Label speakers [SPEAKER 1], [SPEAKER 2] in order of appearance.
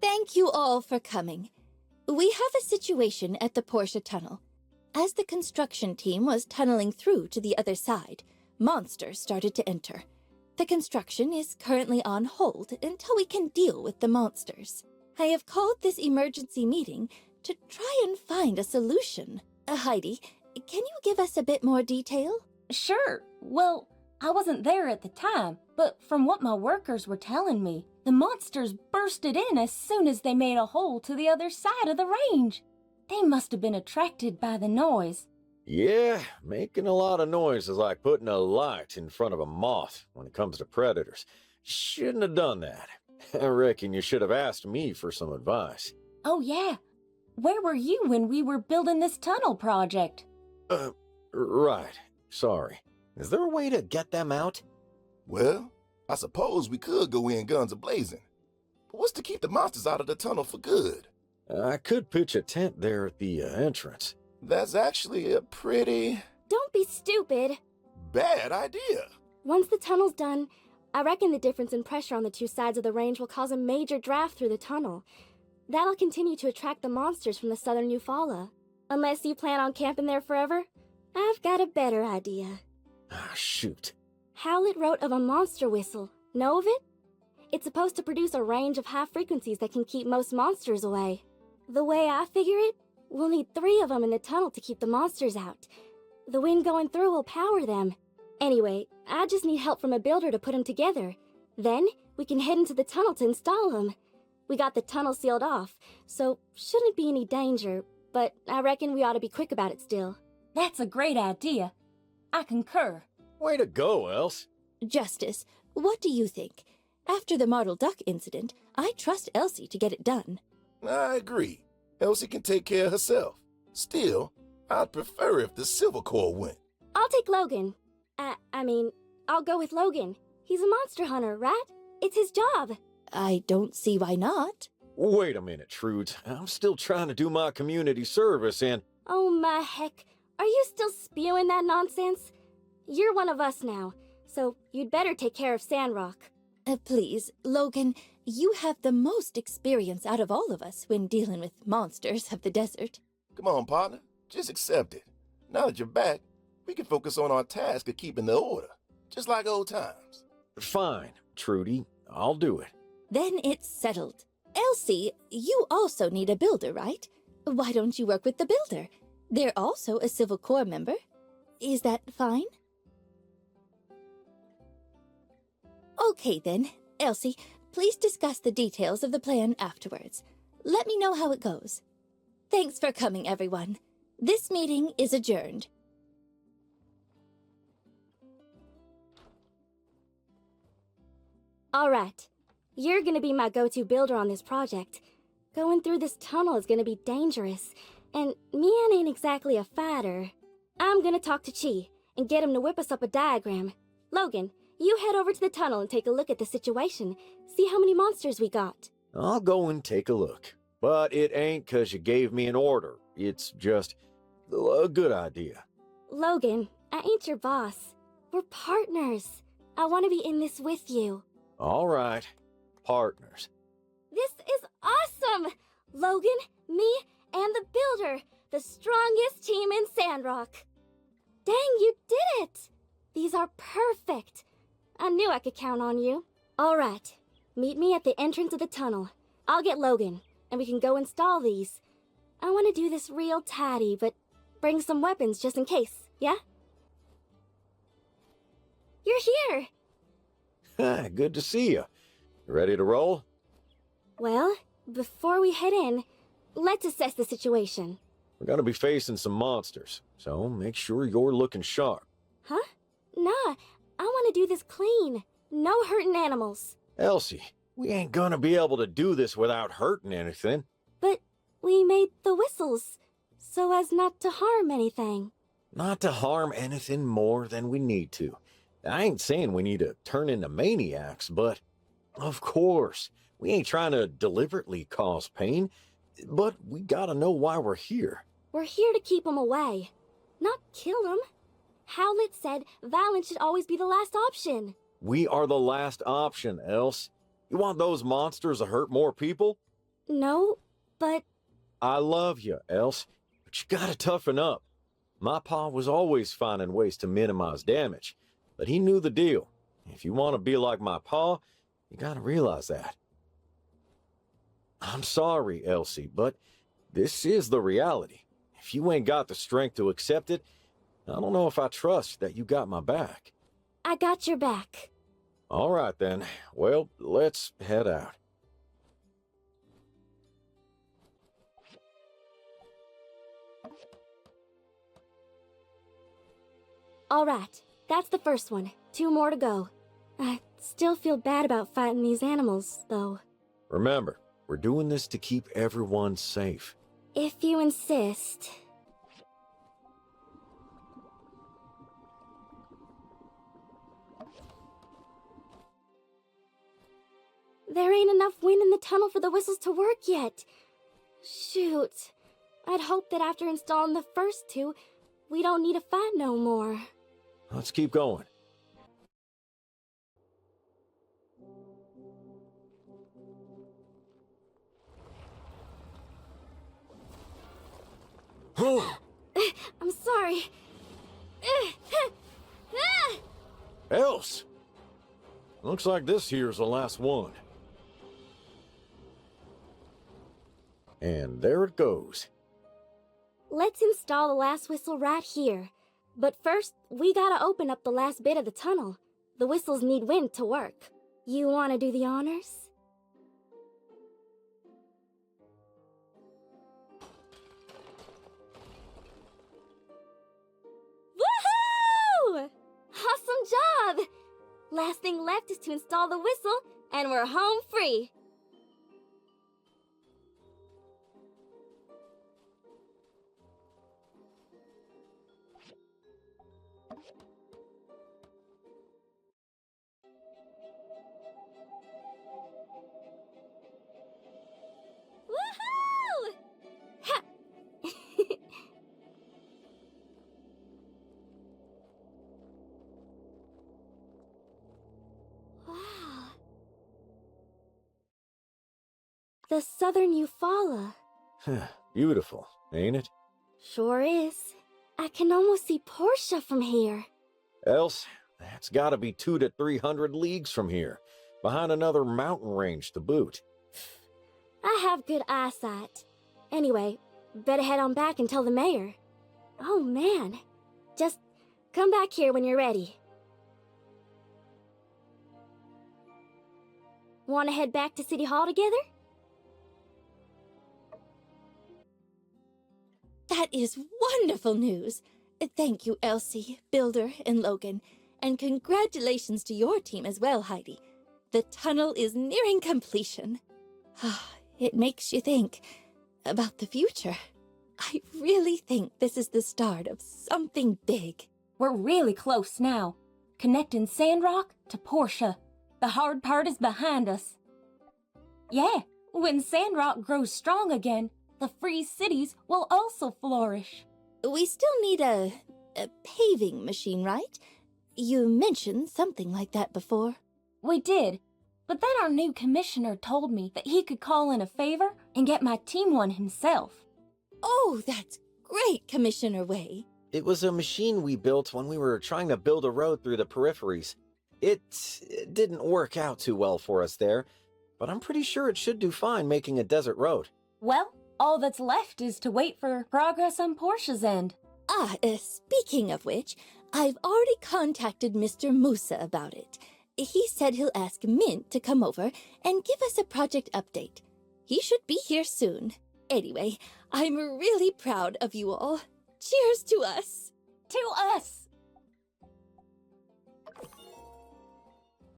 [SPEAKER 1] Thank you all for coming. We have a situation at the Portia tunnel. As the construction team was tunneling through to the other side, monsters started to enter. The construction is currently on hold until we can deal with the monsters. I have called this emergency meeting to try and find a solution. Heidi, can you give us a bit more detail?
[SPEAKER 2] Sure. Well, I wasn't there at the time, but from what my workers were telling me, the monsters bursted in as soon as they made a hole to the other side of the range. They must have been attracted by the noise.
[SPEAKER 3] Yeah, making a lot of noise is like putting a light in front of a moth when it comes to predators. Shouldn't have done that. I reckon you should have asked me for some advice.
[SPEAKER 2] Oh yeah. Where were you when we were building this tunnel project?
[SPEAKER 3] Right. Sorry. Is there a way to get them out?
[SPEAKER 4] Well, I suppose we could go in guns a-blazing. But what's to keep the monsters out of the tunnel for good?
[SPEAKER 3] I could pitch a tent there at the entrance.
[SPEAKER 4] That's actually a pretty
[SPEAKER 5] Don't be stupid.
[SPEAKER 4] bad idea.
[SPEAKER 5] Once the tunnel's done, I reckon the difference in pressure on the two sides of the range will cause a major draft through the tunnel. That'll continue to attract the monsters from the southern Eufaula. Unless you plan on camping there forever, I've got a better idea.
[SPEAKER 3] Ah, shoot.
[SPEAKER 5] Howlett wrote of a monster whistle. Know of it? It's supposed to produce a range of high frequencies that can keep most monsters away. The way I figure it, we'll need 3 of them in the tunnel to keep the monsters out. The wind going through will power them. Anyway, I just need help from a builder to put them together. Then, we can head into the tunnel to install them. We got the tunnel sealed off, so shouldn't be any danger, but I reckon we ought to be quick about it still.
[SPEAKER 2] That's a great idea. I concur.
[SPEAKER 3] Way to go, Else.
[SPEAKER 1] Justice, what do you think? After the Martle Duck incident, I trust Elsie to get it done.
[SPEAKER 4] I agree. Elsie can take care of herself. Still, I'd prefer if the Silver Corps went.
[SPEAKER 5] I'll take Logan. I'll go with Logan. He's a monster hunter, right? It's his job.
[SPEAKER 1] I don't see why not.
[SPEAKER 3] Wait a minute, Trudes. I'm still trying to do my community service and...
[SPEAKER 5] Oh my heck, are you still spewing that nonsense? You're one of us now, so you'd better take care of Sandrock.
[SPEAKER 1] Please, Logan, you have the most experience out of all of us when dealing with monsters of the desert.
[SPEAKER 4] Come on, partner. Just accept it. Now that you're back, we can focus on our task of keeping the order. Just like old times.
[SPEAKER 3] Fine, Trudy. I'll do it.
[SPEAKER 1] Then it's settled. Elsie, you also need a builder, right? Why don't you work with the builder? They're also a Civil Corps member. Is that fine? Okay then, Elsie, please discuss the details of the plan afterwards. Let me know how it goes. Thanks for coming, everyone. This meeting is adjourned.
[SPEAKER 5] All right, you're gonna be my go-to builder on this project. Going through this tunnel is gonna be dangerous, and Mian ain't exactly a fighter. I'm gonna talk to Chi and get him to whip us up a diagram. Logan, you head over to the tunnel and take a look at the situation. See how many monsters we got.
[SPEAKER 3] I'll go and take a look. But it ain't 'cause you gave me an order. It's just a good idea.
[SPEAKER 5] Logan, I ain't your boss. We're partners. I want to be in this with you.
[SPEAKER 3] All right. Partners.
[SPEAKER 5] This is awesome! Logan, me, and the builder. The strongest team in Sandrock. Dang, you did it! These are perfect. I knew I could count on you. All right, meet me at the entrance of the tunnel. I'll get Logan, and we can go install these. I want to do this real tidy, but bring some weapons just in case, yeah? You're here!
[SPEAKER 3] Good to see you. Ready to roll?
[SPEAKER 5] Well, before we head in, let's assess the situation.
[SPEAKER 3] We're gonna be facing some monsters, so make sure you're looking sharp.
[SPEAKER 5] Huh? Nah, I want to do this clean. No hurting animals.
[SPEAKER 3] Elsie, we ain't gonna be able to do this without hurting anything.
[SPEAKER 5] But we made the whistles, so as not to harm anything.
[SPEAKER 3] Not to harm anything more than we need to. I ain't saying we need to turn into maniacs, but of course, we ain't trying to deliberately cause pain, but we gotta know why we're here.
[SPEAKER 5] We're here to keep them away, not kill them. Howlett said violence should always be the last option.
[SPEAKER 3] We are the last option, Else. You want those monsters to hurt more people?
[SPEAKER 5] No, but
[SPEAKER 3] I love you, Else, but you gotta toughen up. My pa was always finding ways to minimize damage, but he knew the deal. If you want to be like my pa, you gotta realize that. I'm sorry, Elsie, but this is the reality. If you ain't got the strength to accept it, I don't know if I trust that you got my back.
[SPEAKER 5] I got your back.
[SPEAKER 3] All right, then. Well, let's head out.
[SPEAKER 5] All right, that's the first one. 2 more to go. I still feel bad about fighting these animals, though.
[SPEAKER 3] Remember, we're doing this to keep everyone safe.
[SPEAKER 5] If you insist. There ain't enough wind in the tunnel for the whistles to work yet. Shoot. I'd hope that after installing the first 2, we don't need to fight no more.
[SPEAKER 3] Let's keep going.
[SPEAKER 5] I'm sorry.
[SPEAKER 3] Else! Looks like this here's the last one. And there it goes.
[SPEAKER 5] Let's install the last whistle right here. But first, we gotta open up the last bit of the tunnel. The whistles need wind to work. You wanna do the honors? Woohoo! Awesome job! Last thing left is to install the whistle, and we're home free. Woohoo! Ha! Wow. The Southern Eufaula.
[SPEAKER 3] Beautiful, ain't it?
[SPEAKER 5] Sure is. I can almost see Portia from here.
[SPEAKER 3] Else, that's gotta be 200 to 300 leagues from here, behind another mountain range to boot.
[SPEAKER 5] I have good eyesight. Anyway, better head on back and tell the mayor. Oh man. Just come back here when you're ready. Want to head back to City Hall together?
[SPEAKER 1] That is wonderful news. Thank you, Elsie, Builder, and Logan. And congratulations to your team as well, Heidi. The tunnel is nearing completion. It makes you think about the future. I really think this is the start of something big.
[SPEAKER 2] We're really close now, connecting Sandrock to Portia. The hard part is behind us. Yeah, when Sandrock grows strong again, the free cities will also flourish.
[SPEAKER 1] We still need a paving machine, right? You mentioned something like that before.
[SPEAKER 2] We did, but then our new commissioner told me that he could call in a favor and get my team one himself.
[SPEAKER 1] Oh, that's great, Commissioner Way.
[SPEAKER 6] It was a machine we built when we were trying to build a road through the peripheries. It didn't work out too well for us there, but I'm pretty sure it should do fine making a desert road.
[SPEAKER 2] Well, all that's left is to wait for progress on Portia's end.
[SPEAKER 1] Speaking of which, I've already contacted Mr. Musa about it. He said he'll ask Mint to come over and give us a project update. He should be here soon. Anyway, I'm really proud of you all. Cheers to us!
[SPEAKER 2] To us!